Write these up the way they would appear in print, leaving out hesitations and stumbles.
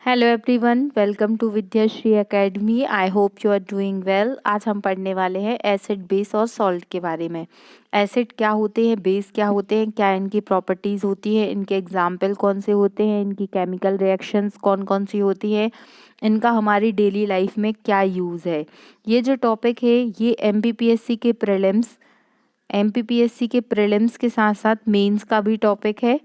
Hello everyone, welcome to Vidyashree academy. I hope you are doing well. आज हम पढ़ने वाले हैं एसिड, बेस और सॉल्ट के बारे में। एसिड क्या होते हैं, बेस क्या होते हैं, क्या इनकी प्रॉपर्टीज़ होती है, इनके एग्जाम्पल कौन से होते हैं, इनकी केमिकल रिएक्शंस कौन कौन सी होती हैं, इनका हमारी डेली लाइफ में क्या यूज़ है। ये जो टॉपिक है ये एमपीपीएससी के प्रीलिम्स के साथ साथ मेंस का भी टॉपिक है,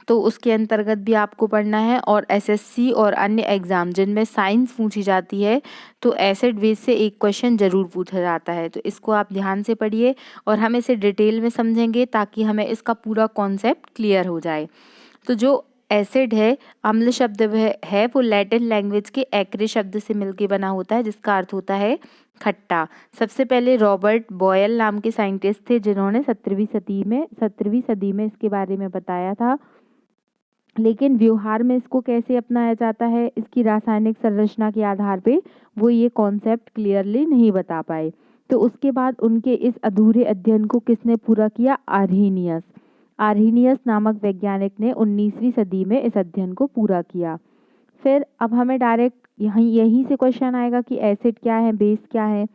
तो उसके अंतर्गत भी आपको पढ़ना है। और एसएससी और अन्य एग्ज़ाम जिनमें साइंस पूछी जाती है तो एसिड बेस से एक क्वेश्चन ज़रूर पूछा जाता है, तो इसको आप ध्यान से पढ़िए और हम इसे डिटेल में समझेंगे ताकि हमें इसका पूरा कॉन्सेप्ट क्लियर हो जाए। तो जो एसिड है, अम्ल शब्द है वो लैटिन लैंग्वेज के एक्रे शब्द से मिलके बना होता है जिसका अर्थ होता है खट्टा। सबसे पहले रॉबर्ट बॉयल नाम के साइंटिस्ट थे जिन्होंने 17वीं सदी में इसके बारे में बताया था, लेकिन व्यवहार में इसको कैसे अपनाया जाता है, इसकी रासायनिक संरचना के आधार पे वो ये कॉन्सेप्ट क्लियरली नहीं बता पाए। तो उसके बाद उनके इस अधूरे अध्ययन को किसने पूरा किया? आर्हीनियस नामक वैज्ञानिक ने 19वीं सदी में इस अध्ययन को पूरा किया। फिर अब हमें डायरेक्ट यहीं से क्वेश्चन आएगा कि एसिड क्या है, बेस क्या है।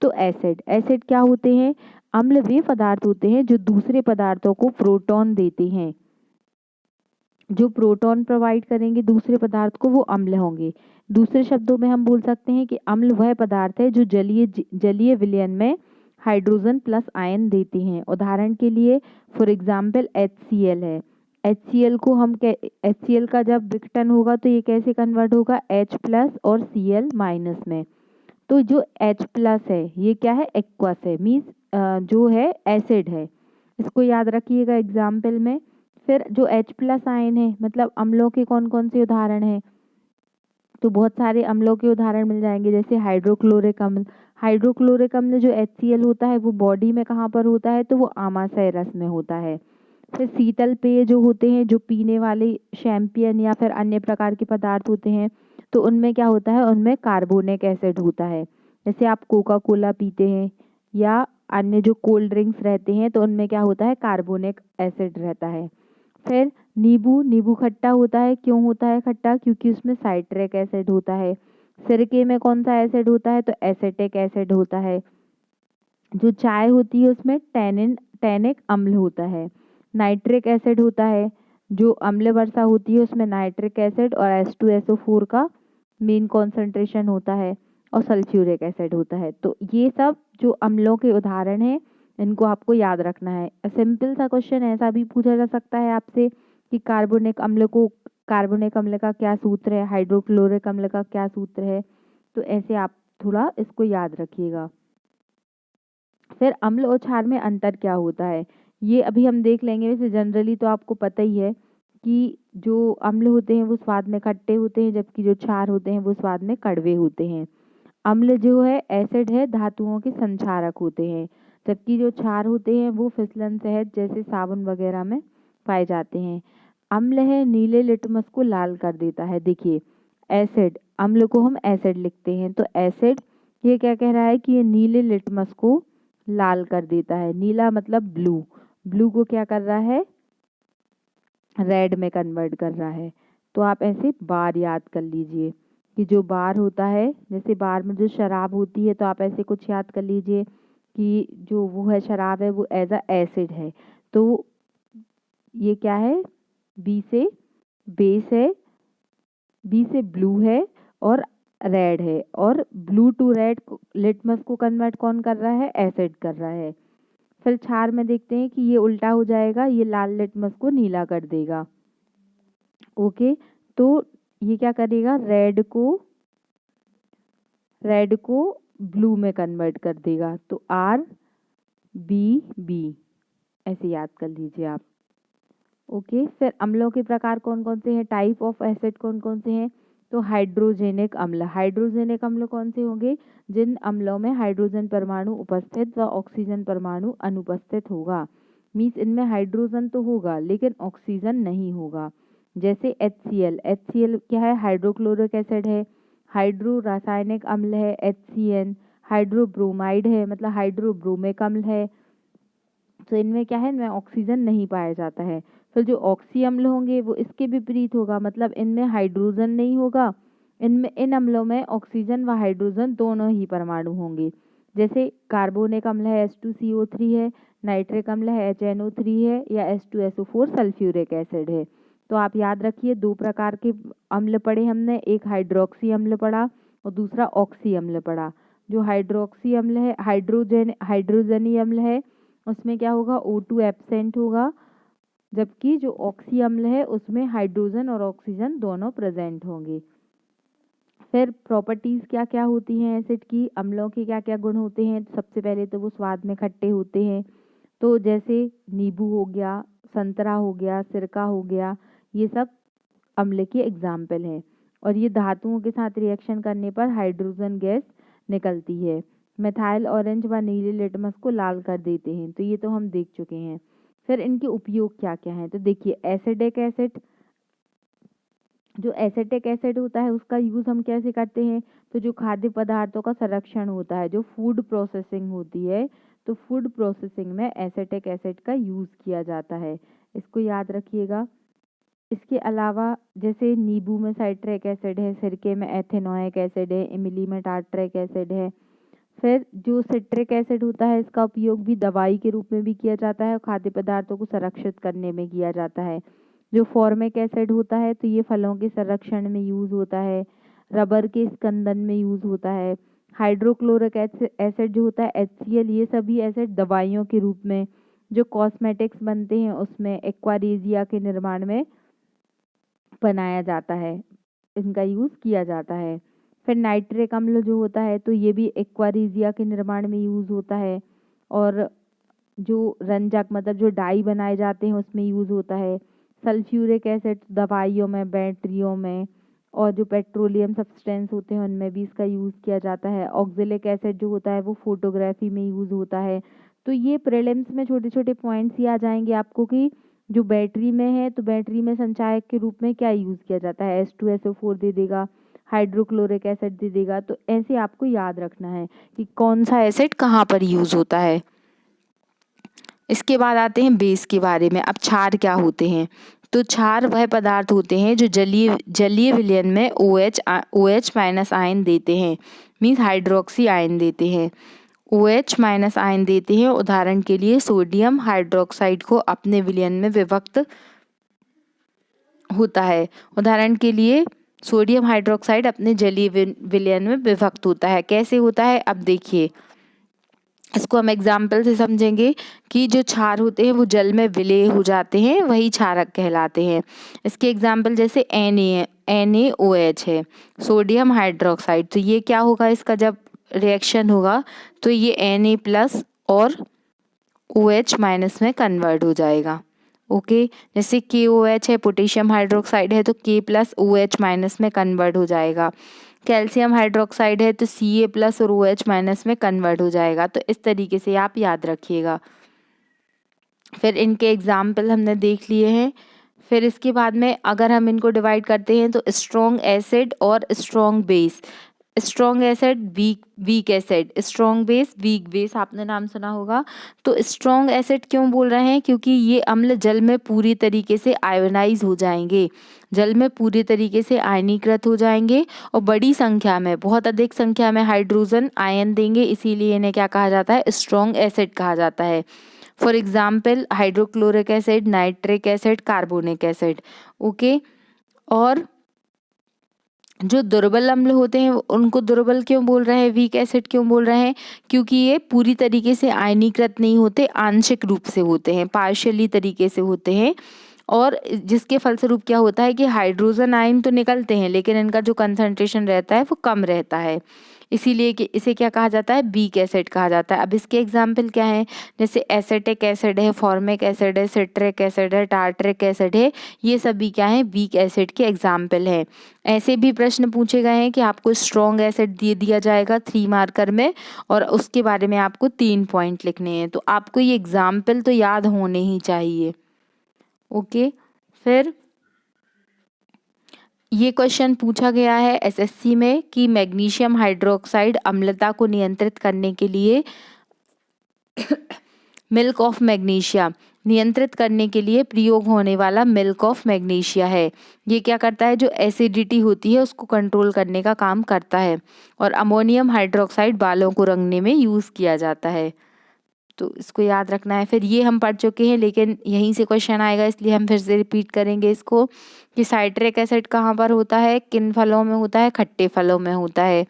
तो एसिड क्या होते हैं? अम्ल वे पदार्थ होते हैं जो दूसरे पदार्थों को प्रोटॉन देते हैं। जो प्रोटॉन प्रोवाइड करेंगे दूसरे पदार्थ को वो अम्ल होंगे। दूसरे शब्दों में हम बोल सकते हैं कि अम्ल वह पदार्थ है जो जलीय विलयन में हाइड्रोजन प्लस आयन देते हैं। उदाहरण के लिए फॉर एग्जाम्पल HCl है। HCl का जब विघटन होगा तो ये कैसे कन्वर्ट होगा? H प्लस और Cl माइनस में। तो जो H प्लस है ये क्या है? एक्वस है, मीन्स जो है एसिड है। इसको याद रखिएगा एग्जाम्पल में। फिर जो H प्लस आयन है मतलब अम्लों के कौन कौन से उदाहरण हैं? तो बहुत सारे अम्लों के उदाहरण मिल जाएंगे, जैसे हाइड्रोक्लोरिक अम्ल। हाइड्रोक्लोरिक अम्ल जो HCl होता है वो बॉडी में कहाँ पर होता है? तो वो आमाशय रस में होता है। फिर शीतल पेय जो होते हैं, जो पीने वाले शैम्पियन या फिर अन्य प्रकार के पदार्थ होते हैं, तो उनमें क्या होता है? उनमें कार्बोनिक एसिड होता है। जैसे आप कोका कोला पीते हैं या अन्य जो कोल्ड ड्रिंक्स रहते हैं तो उनमें क्या होता है? कार्बोनिक एसिड रहता है। फिर नींबू खट्टा होता है। क्यों होता है खट्टा? क्योंकि उसमें साइट्रिक एसिड होता है। सिरके में कौन सा एसिड होता है? तो एसिटिक एसिड होता है। जो चाय होती है उसमें टैनिक अम्ल होता है। नाइट्रिक एसिड होता है। जो अम्ल वर्षा होती है उसमें नाइट्रिक एसिड और H2SO4 का मेन कॉन्सेंट्रेशन होता है और सल्फ्यूरिक एसिड होता है। तो ये सब जो अम्लों के उदाहरण हैं इनको आपको याद रखना है। सिंपल सा क्वेश्चन ऐसा भी पूछा जा सकता है आपसे कि कार्बोनिक अम्ल का क्या सूत्र है, हाइड्रोक्लोरिक अम्ल का क्या सूत्र है। तो ऐसे आप थोड़ा इसको याद रखिएगा। फिर अम्ल और क्षार में अंतर क्या होता है ये अभी हम देख लेंगे। वैसे जनरली तो आपको पता ही है कि जो अम्ल होते हैं वो स्वाद में खट्टे होते हैं, जबकि जो क्षार होते हैं वो स्वाद में कड़वे होते हैं। अम्ल जो है एसिड है, धातुओं के संक्षारक होते हैं, जबकि जो क्षार होते हैं वो फिसलन सहज जैसे साबुन वगैरह में पाए जाते हैं। अम्ल है नीले लिटमस को लाल कर देता है। देखिए अम्ल को हम एसिड लिखते हैं, तो एसिड ये क्या कह रहा है कि ये नीले लिटमस को लाल कर देता है। नीला मतलब ब्लू को क्या कर रहा है? रेड में कन्वर्ट कर रहा है। तो आप ऐसे बार याद कर लीजिए कि जो बार होता है, जैसे बार में जो शराब होती है तो आप ऐसे कुछ याद कर लीजिए कि जो वो है शराब है वो एज अ एसिड है। तो ये क्या है? बी से बेस है, बी से ब्लू है और रेड है, और ब्लू टू रेड लिटमस को कन्वर्ट कौन कर रहा है? एसिड कर रहा है। फिर क्षार में देखते हैं कि ये उल्टा हो जाएगा, ये लाल लिटमस को नीला कर देगा। ओके, तो ये क्या करेगा? रेड को ब्लू में कन्वर्ट कर देगा। तो RBB ऐसे याद कर लीजिए आप। ओके, फिर अम्लों के प्रकार कौन कौन से हैं? टाइप ऑफ एसिड कौन कौन से हैं? तो हाइड्रोजेनिक अम्ल कौन से होंगे? जिन अम्लों में हाइड्रोजन परमाणु उपस्थित व ऑक्सीजन परमाणु अनुपस्थित होगा। मीन्स इनमें हाइड्रोजन तो होगा लेकिन ऑक्सीजन नहीं होगा। जैसे HCl क्या है? हाइड्रोक्लोरिक एसिड है। हाइड्रो रासायनिक अम्ल है HCN। हाइड्रोब्रोमाइड है मतलब हाइड्रोब्रोमिक अम्ल है। तो इनमें क्या है? इनमें ऑक्सीजन नहीं पाया जाता है। फिर जो ऑक्सी अम्ल होंगे वो इसके विपरीत होगा, मतलब इनमें हाइड्रोजन नहीं होगा, इन अम्लों में ऑक्सीजन व हाइड्रोजन दोनों ही परमाणु होंगे। जैसे कार्बोनिक अम्ल है H2CO3 है, नाइट्रिक अम्ल है HNO3 है, या H2SO4 सल्फ्यूरिक एसिड है। तो आप याद रखिए, दो प्रकार के अम्ल पढ़े हमने, एक हाइड्रोक्सी अम्ल पढ़ा और दूसरा ऑक्सी अम्ल पढ़ा। जो हाइड्रोक्सी अम्ल है, हाइड्रोजनी अम्ल है, उसमें क्या होगा, O2 एब्सेंट होगा, जबकि जो ऑक्सी अम्ल है उसमें हाइड्रोजन और ऑक्सीजन दोनों प्रेजेंट होंगे। फिर प्रॉपर्टीज क्या क्या होती हैं एसिड की, अम्लों के क्या क्या गुण होते हैं। सबसे पहले तो वो स्वाद में खट्टे होते हैं, तो जैसे नींबू हो गया, संतरा हो गया, सिरका हो गया, ये सब अम्ल के एग्जाम्पल हैं। और ये धातुओं के साथ रिएक्शन करने पर हाइड्रोजन गैस निकलती है। मिथाइल ऑरेंज व नीले लिटमस को लाल कर देते हैं, तो ये तो हम देख चुके हैं। फिर इनके उपयोग क्या क्या हैं, तो देखिए एसिडिक एसिड, जो एसिटिक एसिड होता है उसका यूज़ हम कैसे करते हैं, तो जो खाद्य पदार्थों का संरक्षण होता है, जो फूड प्रोसेसिंग होती है, तो फूड प्रोसेसिंग में एसिटिक एसिड का यूज़ किया जाता है, इसको याद रखिएगा। इसके अलावा जैसे नींबू में साइट्रिक एसिड है, सिरके में एथेनोइक एसिड है, इमली में टार्ट्रिक एसिड है। फिर जो सिट्रिक एसिड होता है इसका उपयोग भी दवाई के रूप में भी किया जाता है और खाद्य पदार्थों को संरक्षित करने में किया जाता है। जो फॉर्मिक एसिड होता है तो ये फलों के संरक्षण में यूज़ होता है, रबर के स्कंदन में यूज़ होता है। हाइड्रोक्लोरिक एसिड जो होता है HCl, ये सभी एसिड दवाइयों के रूप में, जो कॉस्मेटिक्स बनते हैं उसमें, एक्वारेजिया के निर्माण में बनाया जाता है, इनका यूज़ किया जाता है। फिर नाइट्रिक अम्ल जो होता है तो ये भी एक्वारेजिया के निर्माण में यूज़ होता है, और जो रंजक मतलब जो डाई बनाए जाते हैं उसमें यूज़ होता है। सल्फ्यूरिक एसिड दवाइयों में, बैटरियों में, और जो पेट्रोलियम सब्सटेंस होते हैं उनमें भी इसका यूज़ किया जाता है। ऑक्जेलिक एसिड जो होता है वो फोटोग्राफी में यूज़ होता है। तो ये प्रीलिम्स में छोटे छोटे पॉइंट्स ही आ जाएंगे आपको कि जो बैटरी में है तो बैटरी में संचायक के रूप में क्या यूज़ किया जाता है, H2SO4 दे देगा, हाइड्रोक्लोरिक एसिड दे देगा। तो ऐसे आपको याद रखना है कि कौन सा एसिड कहाँ पर यूज़ होता है। इसके बाद आते हैं बेस के बारे में। अब क्षार क्या होते हैं, तो क्षार वह पदार्थ होते हैं जो जलीय विलयन में OH माइनस आयन देते हैं, मीन्स हाइड्रोक्सी आयन देते हैं, OH माइनस आयन देते हैं। उदाहरण के लिए सोडियम हाइड्रोक्साइड को अपने विलयन में विभक्त होता है, उदाहरण के लिए सोडियम हाइड्रोक्साइड अपने जलीय विलयन में विभक्त होता है। कैसे होता है, अब देखिए इसको हम एग्जाम्पल से समझेंगे कि जो क्षार होते हैं वो जल में विलय हो जाते हैं, वही क्षारक कहलाते हैं। इसके एग्जाम्पल जैसे NaOH है, सोडियम हाइड्रोक्साइड, तो ये क्या होगा, इसका जब रिएक्शन होगा तो ये Na+ और OH- में कन्वर्ट हो जाएगा। ओके, जैसे KOH है, पोटेशियम हाइड्रोक्साइड है, तो K+OH- में कन्वर्ट हो जाएगा। कैल्शियम हाइड्रोक्साइड है तो Ca+ और OH- में कन्वर्ट हो जाएगा। तो इस तरीके से आप याद रखिएगा। फिर इनके एग्जाम्पल हमने देख लिए हैं। फिर इसके बाद में अगर हम इनको डिवाइड करते हैं तो स्ट्रॉन्ग एसिड और strong base. Strong acid weak acid, strong base weak base, आपने नाम सुना होगा। तो स्ट्रॉन्ग एसिड क्यों बोल रहे हैं, क्योंकि ये अम्ल जल में पूरी तरीके से आयोनाइज हो जाएंगे, जल में पूरी तरीके से आयनीकृत हो जाएंगे और बड़ी संख्या में, बहुत अधिक संख्या में हाइड्रोजन आयन देंगे, इसीलिए इन्हें क्या कहा जाता है, स्ट्रॉन्ग एसिड कहा जाता है। For example hydrochloric acid, nitric acid, carbonic acid. Okay, और जो दुर्बल अम्ल होते हैं उनको दुर्बल क्यों बोल रहे हैं, वीक एसिड क्यों बोल रहे हैं, क्योंकि ये पूरी तरीके से आयनीकृत नहीं होते, आंशिक रूप से होते हैं, पार्शियली तरीके से होते हैं। और जिसके फलस्वरूप क्या होता है कि हाइड्रोजन आयन तो निकलते हैं लेकिन इनका जो कंसंट्रेशन रहता है वो कम रहता है, इसीलिए कि इसे क्या कहा जाता है, वीक एसिड कहा जाता है। अब इसके एग्जाम्पल क्या हैं, जैसे एसिटिक एसिड है, फॉर्मिक एसिड है, सिट्रिक एसिड है, टार्ट्रिक एसिड है, ये सभी क्या हैं, वीक एसिड के एग्जाम्पल हैं। ऐसे भी प्रश्न पूछे गए हैं कि आपको स्ट्रॉन्ग एसिड दे दिया जाएगा 3 मार्कर में और उसके बारे में आपको 3 पॉइंट लिखने हैं, तो आपको ये एग्जाम्पल तो याद होने ही चाहिए। ओके, फिर ये क्वेश्चन पूछा गया है एसएससी में कि मैग्नीशियम हाइड्रोक्साइड अम्लता को नियंत्रित करने के लिए मिल्क ऑफ मैग्नीशिया नियंत्रित करने के लिए प्रयोग होने वाला मिल्क ऑफ मैग्नीशिया है। ये क्या करता है, जो एसिडिटी होती है उसको कंट्रोल करने का काम करता है। और अमोनियम हाइड्रोक्साइड बालों को रंगने में यूज़ किया जाता है, तो इसको याद रखना है। फिर ये हम पढ़ चुके हैं, लेकिन यहीं से क्वेश्चन आएगा इसलिए हम फिर से रिपीट करेंगे इसको कि साइट्रिक एसिड कहाँ पर होता है, किन फलों में होता है, खट्टे फलों में होता है।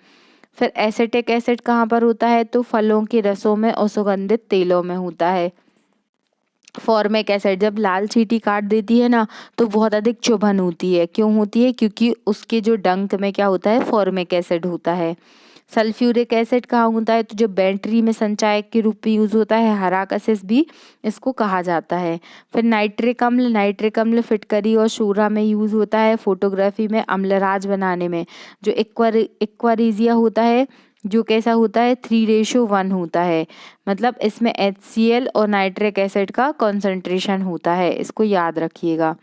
फिर एसिटिक एसिड कहाँ पर होता है, तो फलों के रसों में और सुगंधित तेलों में होता है। फॉर्मिक एसिड जब लाल चींटी काट देती है ना तो बहुत अधिक चुभन होती है। क्यों होती है, क्योंकि उसके जो डंक में क्या होता है, फॉर्मिक एसिड होता है। सल्फ्यूरिक एसिड कहाँ होता है, तो जो बैटरी में संचायक के रूप में यूज होता है, हराकसिस भी इसको कहा जाता है। फिर नाइट्रिक अम्ल फिटकरी और शूरा में यूज होता है। फोटोग्राफी में अम्लराज बनाने में। जो एक्वारिजिया होता है जो कैसा होता है, 3:1 होता है, मतलब इसमें HCl और नाइट्रिक एसिड का कॉन्सेंट्रेशन होता है, इसको याद रखिएगा।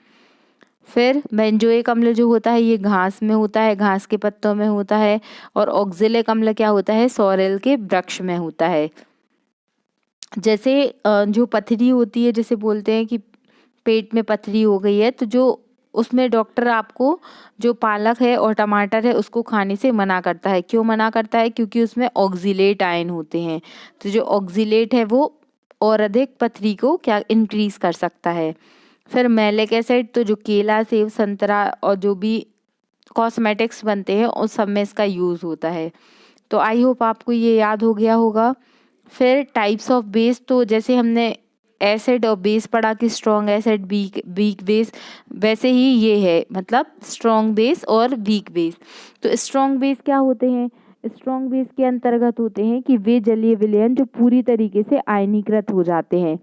फिर बेंजोइक अम्ल जो होता है ये घास में होता है, घास के पत्तों में होता है। और ऑक्जेलिक अम्ल क्या होता है, सॉरेल के वृक्ष में होता है। जैसे जो पथरी होती है, जैसे बोलते हैं कि पेट में पथरी हो गई है, तो जो उसमें डॉक्टर आपको जो पालक है और टमाटर है उसको खाने से मना करता है। क्यों मना करता है, क्योंकि उसमें ऑक्जिलेट आयन होते हैं। तो जो ऑक्जिलेट है वो और अधिक पथरी को क्या इंक्रीज कर सकता है। फिर मैलिक एसिड, तो जो केला, सेब, संतरा और जो भी कॉस्मेटिक्स बनते हैं उस सब में इसका यूज़ होता है। तो आई होप आपको ये याद हो गया होगा। फिर टाइप्स ऑफ बेस, तो जैसे हमने एसिड और बेस पढ़ा कि स्ट्रॉन्ग एसिड, वीक बेस, वैसे ही ये है, मतलब स्ट्रॉन्ग बेस और वीक बेस। तो स्ट्रॉन्ग बेस क्या होते हैं, स्ट्रॉन्ग बेस के अंतर्गत होते हैं कि वे जलीय विलयन जो पूरी तरीके से आयनीकृत हो जाते हैं।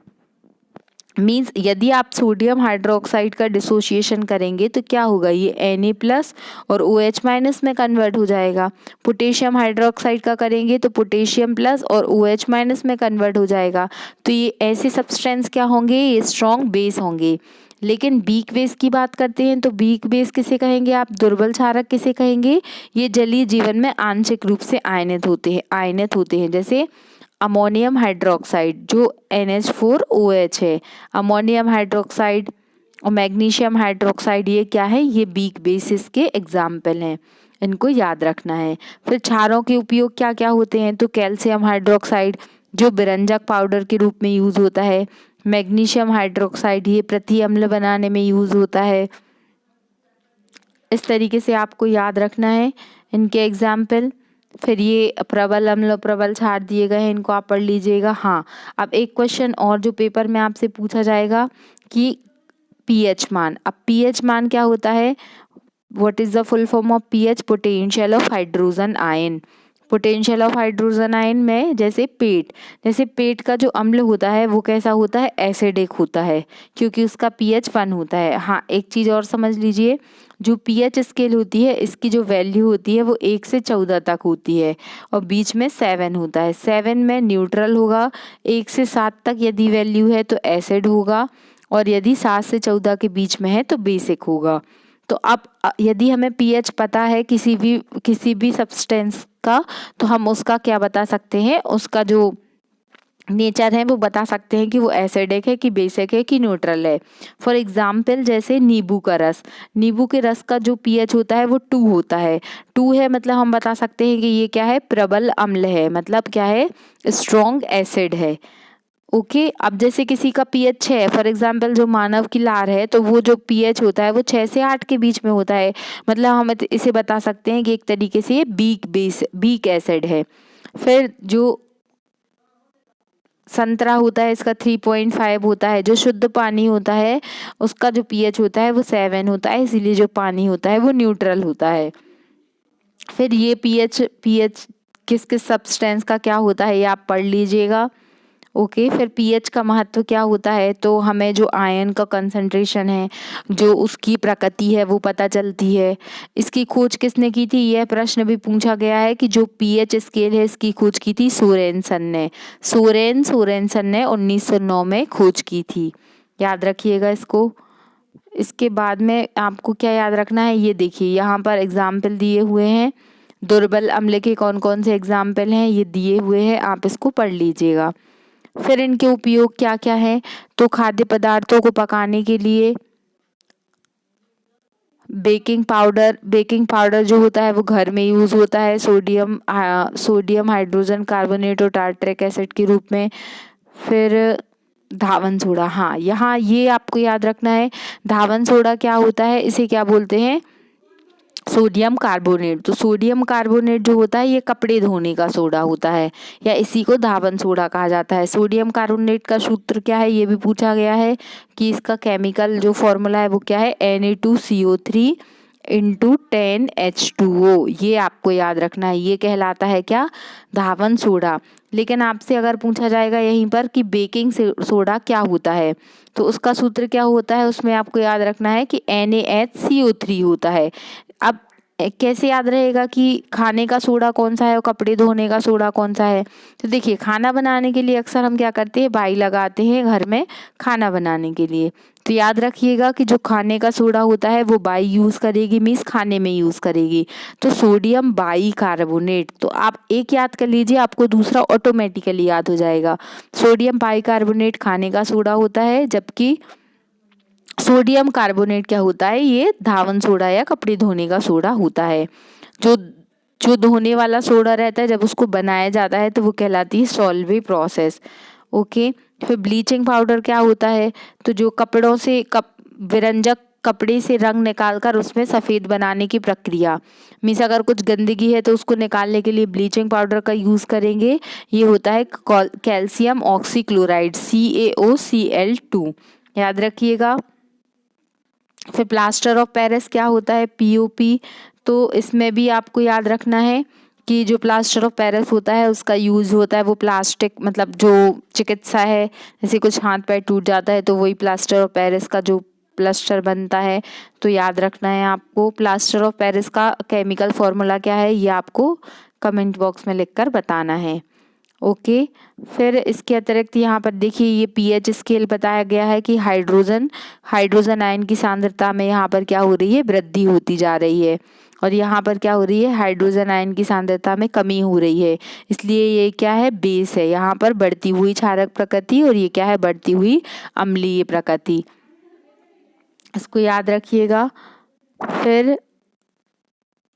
मीन्स यदि आप सोडियम हाइड्रोक्साइड का डिसोसिएशन करेंगे तो क्या होगा, ये Na+ और OH- में कन्वर्ट हो जाएगा। पोटेशियम हाइड्रोक्साइड का करेंगे तो पोटेशियम प्लस और OH- में कन्वर्ट हो जाएगा। तो ये ऐसे सब्सटेंस क्या होंगे, ये स्ट्रॉन्ग बेस होंगे। लेकिन वीक बेस की बात करते हैं तो वीक बेस किसे कहेंगे आप, दुर्बल क्षारक किसे कहेंगे, ये जलीय जीवन में आंशिक रूप से आयनित होते हैं। जैसे अमोनियम हाइड्रोक्साइड जो NH4OH है, अमोनियम हाइड्रोक्साइड और मैग्नीशियम हाइड्रोक्साइड, ये क्या है, ये वीक बेसिस के एग्जाम्पल हैं, इनको याद रखना है। फिर क्षारों के उपयोग क्या क्या होते हैं, तो कैल्शियम हाइड्रोक्साइड जो विरंजक पाउडर के रूप में यूज होता है। मैग्नीशियम हाइड्रोक्साइड ये प्रति अम्ल बनाने में यूज होता है। इस तरीके से आपको याद रखना है इनके एग्जाम्पल। फिर ये प्रबल अम्ल, प्रबल क्षार दिए गए हैं, इनको आप पढ़ लीजिएगा। हाँ, अब एक क्वेश्चन और जो पेपर में आपसे पूछा जाएगा कि पीएच मान। अब पीएच मान क्या होता है, what is the full form of pH, potential of hydrogen ion. Potential of hydrogen ion में जैसे पेट का जो अम्ल होता है वो कैसा होता है, एसिडिक होता है, क्योंकि उसका पीएच 1 होता है। हाँ, एक चीज़ और समझ लीजिए, जो पीएच स्केल होती है इसकी जो वैल्यू होती है वो 1 से 14 तक होती है और बीच में 7 होता है। 7 में न्यूट्रल होगा, 1 से 7 तक यदि वैल्यू है तो एसिड होगा, और यदि 7 से 14 के बीच में है तो बेसिक होगा। तो अब यदि हमें पीएच पता है किसी भी सब्सटेंस का, तो हम उसका क्या बता सकते हैं, उसका जो नेचर है वो बता सकते हैं कि वो एसिडिक है कि बेसिक है कि न्यूट्रल है। फॉर एग्जाम्पल जैसे नींबू के रस का जो पीएच होता है वो 2 होता है। 2 है मतलब हम बता सकते हैं कि ये क्या है, प्रबल अम्ल है, मतलब क्या है, स्ट्रॉन्ग एसिड है। ओके, अब जैसे किसी का पीएच 6 है, फॉर एग्जाम्पल जो मानव की लार है तो वो जो पीएच होता है वो 6 से 8 के बीच में होता है, मतलब हम इसे बता सकते हैं कि एक तरीके से ये वीक एसिड है। फिर जो संतरा होता है इसका 3.5 होता है। जो शुद्ध पानी होता है उसका जो पीएच होता है वो 7 होता है, इसीलिए जो पानी होता है वो न्यूट्रल होता है। फिर ये पीएच किस किस सब्सटेंस का क्या होता है ये आप पढ़ लीजिएगा। ओके, फिर पीएच का महत्व क्या होता है, तो हमें जो आयन का कंसंट्रेशन है, जो उसकी प्रकृति है वो पता चलती है। इसकी खोज किसने की थी, यह प्रश्न भी पूछा गया है कि जो पीएच स्केल है इसकी खोज की थी सोरेनसन ने। सोरेनसन ने 1909 में खोज की थी, याद रखिएगा इसको। इसके बाद में आपको क्या याद रखना है, ये देखिए यहाँ पर एग्जाम्पल दिए हुए हैं। दुर्बल अम्ल के कौन कौन से एग्जाम्पल हैं ये दिए हुए हैं, आप इसको पढ़ लीजिएगा। फिर इनके उपयोग क्या क्या है, तो खाद्य पदार्थों को पकाने के लिए बेकिंग पाउडर जो होता है वो घर में यूज़ होता है सोडियम हाइड्रोजन कार्बोनेट और टार्ट्रिक एसिड के रूप में। फिर धावन सोडा, हाँ यहाँ ये आपको याद रखना है, धावन सोडा क्या होता है, इसे क्या बोलते हैं, सोडियम कार्बोनेट। तो सोडियम कार्बोनेट जो होता है ये कपड़े धोने का सोडा होता है, या इसी को धावन सोडा कहा जाता है। सोडियम कार्बोनेट का सूत्र क्या है ये भी पूछा गया है कि इसका केमिकल जो फॉर्मूला है वो क्या है, Na2CO3 इंटू 10H2O। ये आपको याद रखना है, ये कहलाता है क्या, धावन सोडा। लेकिन आपसे अगर पूछा जाएगा यहीं पर कि बेकिंग सोडा क्या होता है, तो उसका सूत्र क्या होता है, उसमें आपको याद रखना है कि NaHCO3 होता है। अब कैसे याद रहेगा कि खाने का सोडा कौन सा है और कपड़े धोने का सोडा कौन सा है। तो देखिए खाना बनाने के लिए अक्सर हम क्या करते हैं, बाई लगाते हैं घर में खाना बनाने के लिए। तो याद रखिएगा कि जो खाने का सोडा होता है वो बाई यूज़ करेगी, मीन्स खाने में यूज़ करेगी, तो सोडियम बाई कार्बोनेट। तो आप एक याद कर लीजिए, आपको दूसरा ऑटोमेटिकली याद हो जाएगा। सोडियम बाई कार्बोनेट खाने का सोडा होता है, जबकि सोडियम कार्बोनेट क्या होता है, ये धावन सोडा या कपड़े धोने का सोडा होता है। जो जो धोने वाला सोडा रहता है जब उसको बनाया जाता है तो वो कहलाती है सॉल्वे प्रोसेस। ओके। फिर ब्लीचिंग पाउडर क्या होता है, तो जो कपड़ों से विरंजक कपड़े से रंग निकालकर उसमें सफ़ेद बनाने की प्रक्रिया, मीन्स अगर कुछ गंदगी है तो उसको निकालने के लिए ब्लीचिंग पाउडर का यूज़ करेंगे। ये होता है कैल्शियम ऑक्सीक्लोराइड CaOCl2, याद रखिएगा। फिर प्लास्टर ऑफ पेरिस क्या होता है, POP। तो इसमें भी आपको याद रखना है कि जो प्लास्टर ऑफ पेरिस होता है उसका यूज़ होता है वो प्लास्टिक, मतलब जो चिकित्सा है, जैसे कुछ हाथ पैर टूट जाता है तो वही प्लास्टर ऑफ पेरिस का जो प्लास्टर बनता है। तो याद रखना है आपको प्लास्टर ऑफ पेरिस का केमिकल फॉर्मूला क्या है, ये आपको कमेंट बॉक्स में लिखकर बताना है। ओके। फिर इसके अतिरिक्त यहाँ पर देखिए ये pH स्केल बताया गया है कि हाइड्रोजन आयन की सांद्रता में यहाँ पर क्या हो रही है, वृद्धि होती जा रही है, और यहाँ पर क्या हो रही है, हाइड्रोजन आयन की सांद्रता में कमी हो रही है। इसलिए ये क्या है, बेस है, यहाँ पर बढ़ती हुई क्षारक प्रकृति, और ये क्या है, बढ़ती हुई अम्लीय प्रकृति। इसको याद रखिएगा। फिर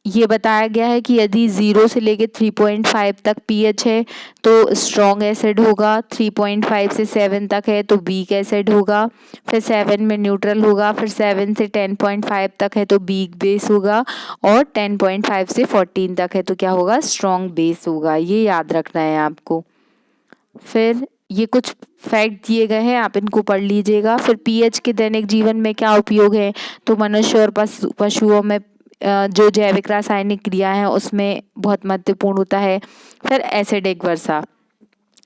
ये बताया गया है कि यदि 0 से लेके 3.5 तक pH है तो स्ट्रॉन्ग एसिड होगा, 3.5 से 7 तक है तो वीक एसिड होगा, फिर 7 में न्यूट्रल होगा, फिर 7 से 10.5 तक है तो वीक बेस होगा, और 10.5 से 14 तक है तो क्या होगा, स्ट्रॉन्ग बेस होगा। ये याद रखना है आपको। फिर ये कुछ फैक्ट दिए गए हैं, आप इनको पढ़ लीजिएगा। फिर pH के दैनिक जीवन में क्या उपयोग है, तो मनुष्य और पशुओं में जो जैविक रासायनिक क्रिया है उसमें बहुत महत्वपूर्ण होता है। फिर एसिडिक वर्षा,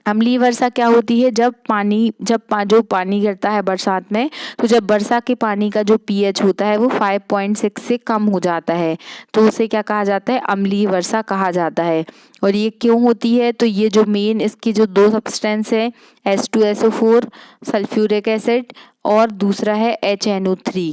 अम्लीय वर्षा क्या होती है, जो पानी गिरता है बरसात में, तो जब वर्षा के पानी का जो pH होता है वो 5.6 से कम हो जाता है तो उसे क्या कहा जाता है, अम्लीय वर्षा कहा जाता है। और ये क्यों होती है, तो ये जो मेन इसकी जो दो सब्सटेंस है, H2SO4 सल्फ्यूरिक एसिड, और दूसरा है HNO3,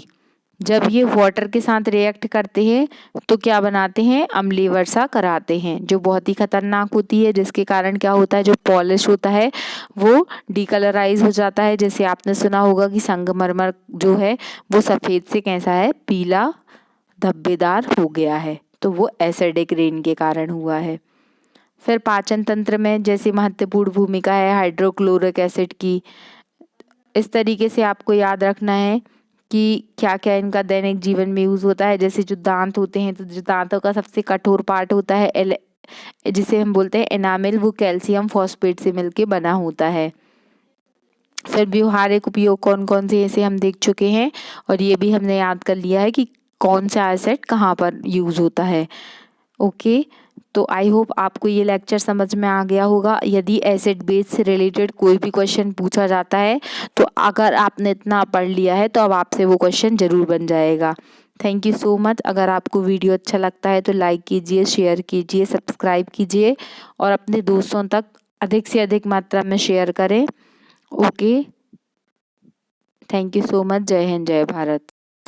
जब ये वाटर के साथ रिएक्ट करते हैं तो क्या बनाते हैं, अम्लीय वर्षा कराते हैं, जो बहुत ही खतरनाक होती है, जिसके कारण क्या होता है, जो पॉलिश होता है वो डिकलराइज हो जाता है। जैसे आपने सुना होगा कि संगमरमर जो है वो सफ़ेद से कैसा है, पीला धब्बेदार हो गया है, तो वो एसिडिक रेन के कारण हुआ है। फिर पाचन तंत्र में जैसे महत्वपूर्ण भूमिका है हाइड्रोक्लोरिक एसिड की। इस तरीके से आपको याद रखना है कि क्या क्या इनका दैनिक जीवन में यूज़ होता है। जैसे जो दांत होते हैं, तो जो दांतों का सबसे कठोर पार्ट होता है जिसे हम बोलते हैं एनामिल, वो कैल्शियम फॉस्फेट से मिलके बना होता है। फिर व्यावहारिक उपयोग कौन कौन से ऐसे हम देख चुके हैं, और ये भी हमने याद कर लिया है कि कौन सा एसिड कहाँ पर यूज़ होता है। ओके। तो आई होप आपको ये लेक्चर समझ में आ गया होगा। यदि एसिड बेस से रिलेटेड कोई भी क्वेश्चन पूछा जाता है तो अगर आपने इतना पढ़ लिया है तो अब आपसे वो क्वेश्चन ज़रूर बन जाएगा। Thank you so much. अगर आपको वीडियो अच्छा लगता है तो लाइक कीजिए, शेयर कीजिए, सब्सक्राइब कीजिए, और अपने दोस्तों तक अधिक से अधिक मात्रा में शेयर करें। Okay, thank you so much. जय हिंद, जय भारत।